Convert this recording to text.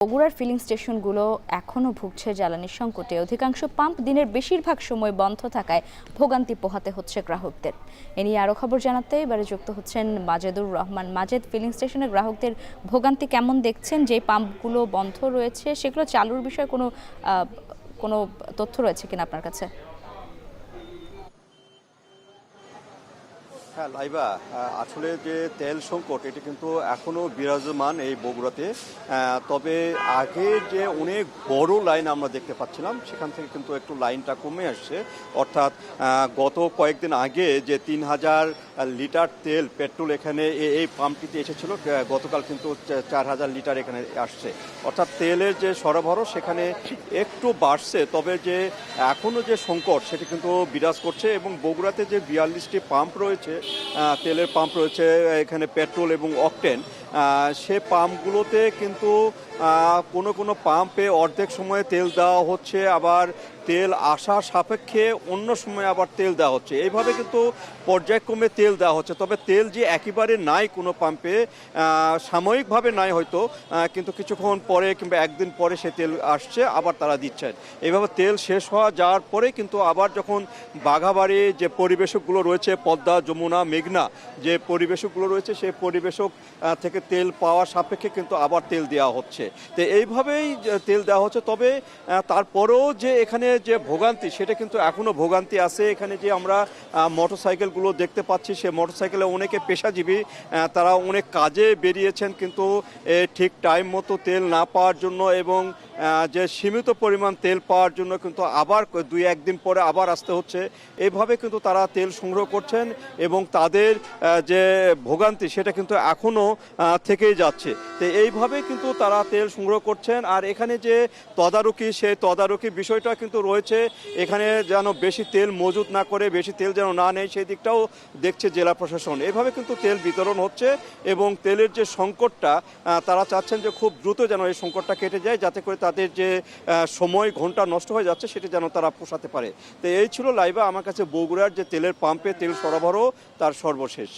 বগুড়ার ফিলিং স্টেশনগুলো এখনও ভুগছে জ্বালানির সংকটে। অধিকাংশ পাম্প দিনের বেশিরভাগ সময় বন্ধ থাকায় ভোগান্তি পোহাতে হচ্ছে গ্রাহকদের। এ নিয়ে আরও খবর জানাতে এবারে যুক্ত হচ্ছেন মাজেদুর রহমান। মাজেদ, ফিলিং স্টেশনের গ্রাহকদের ভোগান্তি কেমন দেখছেন? যে পাম্পগুলো বন্ধ রয়েছে সেগুলো চালুর বিষয়ে কোনো তথ্য রয়েছে কিনা আপনার কাছে? হ্যাঁ লাইবা, আসলে যে তেল সংকট এটা কিন্তু এখনো বিরাজমান এই বগুড়াতে। তবে আগে যে অনেক বড় লাইন আমরা দেখতে পাচ্ছিলাম সেখান থেকে কিন্তু একটু লাইনটা কমে আসছে। অর্থাৎ গত কয়েকদিন আগে যে ৩,০০০ লিটার তেল পেট্রোল এখানে এই পাম্পটিতে এসেছিল, গতকাল কিন্তু ৪,০০০ লিটার এখানে আসছে। অর্থাৎ তেলের যে সরবরাহ সেখানে একটু বাড়ছে, তবে যে এখনো যে সংকট সেটা কিন্তু বিরাজ করছে। এবং বগুড়াতে যে ৪২টি পাম্প রয়েছে, তেলের পাম্প রয়েছে এখানে পেট্রোল এবং অকটেন, সে পাম্পগুলোতে কিন্তু কোনো কোনো পাম্পে অর্ধেক সময়ে তেল দেওয়া হচ্ছে, আবার তেল আসা সাপেক্ষে অন্য সময় আবার তেল দেওয়া হচ্ছে। এইভাবে কিন্তু পর্যায়ক্রমে তেল দেওয়া হচ্ছে। তবে তেল যে একেবারে নাই কোনো পাম্পে, সাময়িকভাবে নাই হয়তো, কিন্তু কিছুক্ষণ পরে কিংবা একদিন পরে সে তেল আসছে, আবার তারা দিচ্ছেন। এইভাবে তেল শেষ হওয়া যাওয়ার পরে কিন্তু আবার যখন বাঘাবাড়ি যে পরিবেশকগুলো রয়েছে, পদ্মা, যমুনা, মেঘনা যে পরিবেশকগুলো রয়েছে, সেই পরিবেশক থেকে তেল পাওয়া সাপেক্ষে কিন্তু আবার তেল দেওয়া হচ্ছে। তো এইভাবেই তেল দেওয়া হচ্ছে। তবে তারপরেও যে এখানে যে ভোগান্তি সেটা কিন্তু এখনও ভোগান্তি আছে। এখানে যে আমরা মোটরসাইকেলগুলো দেখতে পাচ্ছি, সে মোটরসাইকেলে অনেকে পেশাজীবী, তারা অনেক কাজে বেরিয়েছেন, কিন্তু ঠিক টাইম মতো তেল না পাওয়ার জন্য এবং যে সীমিত পরিমাণ তেল পাওয়ার জন্য কিন্তু আবার ২-১ দিন পরে আবার আসতে হচ্ছে। এইভাবে কিন্তু তারা তেল সংগ্রহ করছেন এবং তাদের যে ভোগান্তি সেটা কিন্তু এখনও থেকেই যাচ্ছে। তো এইভাবে কিন্তু তারা তেল সংগ্রহ করছেন। আর এখানে যে তদারকি, সেই তদারকি বিষয়টা কিন্তু রয়েছে। এখানে যেন বেশি তেল মজুত না করে, বেশি তেল যেন না নেয়, সেই দিকটাও দেখছে জেলা প্রশাসন। এভাবে কিন্তু তেল বিতরণ হচ্ছে এবং তেলের যে সংকটটা, তারা চাচ্ছেন যে খুব দ্রুত যেন এই সংকটটা কেটে যায়, যাতে করে তাদের যে সময় ঘন্টা নষ্ট হয়ে যাচ্ছে সেটা যেন তারা পোষাতে পারে। তো এই ছিল লাইভা আমার কাছে বগুড়ার যে তেলের পাম্পে তেল সরবরাহ তার সর্বশেষ।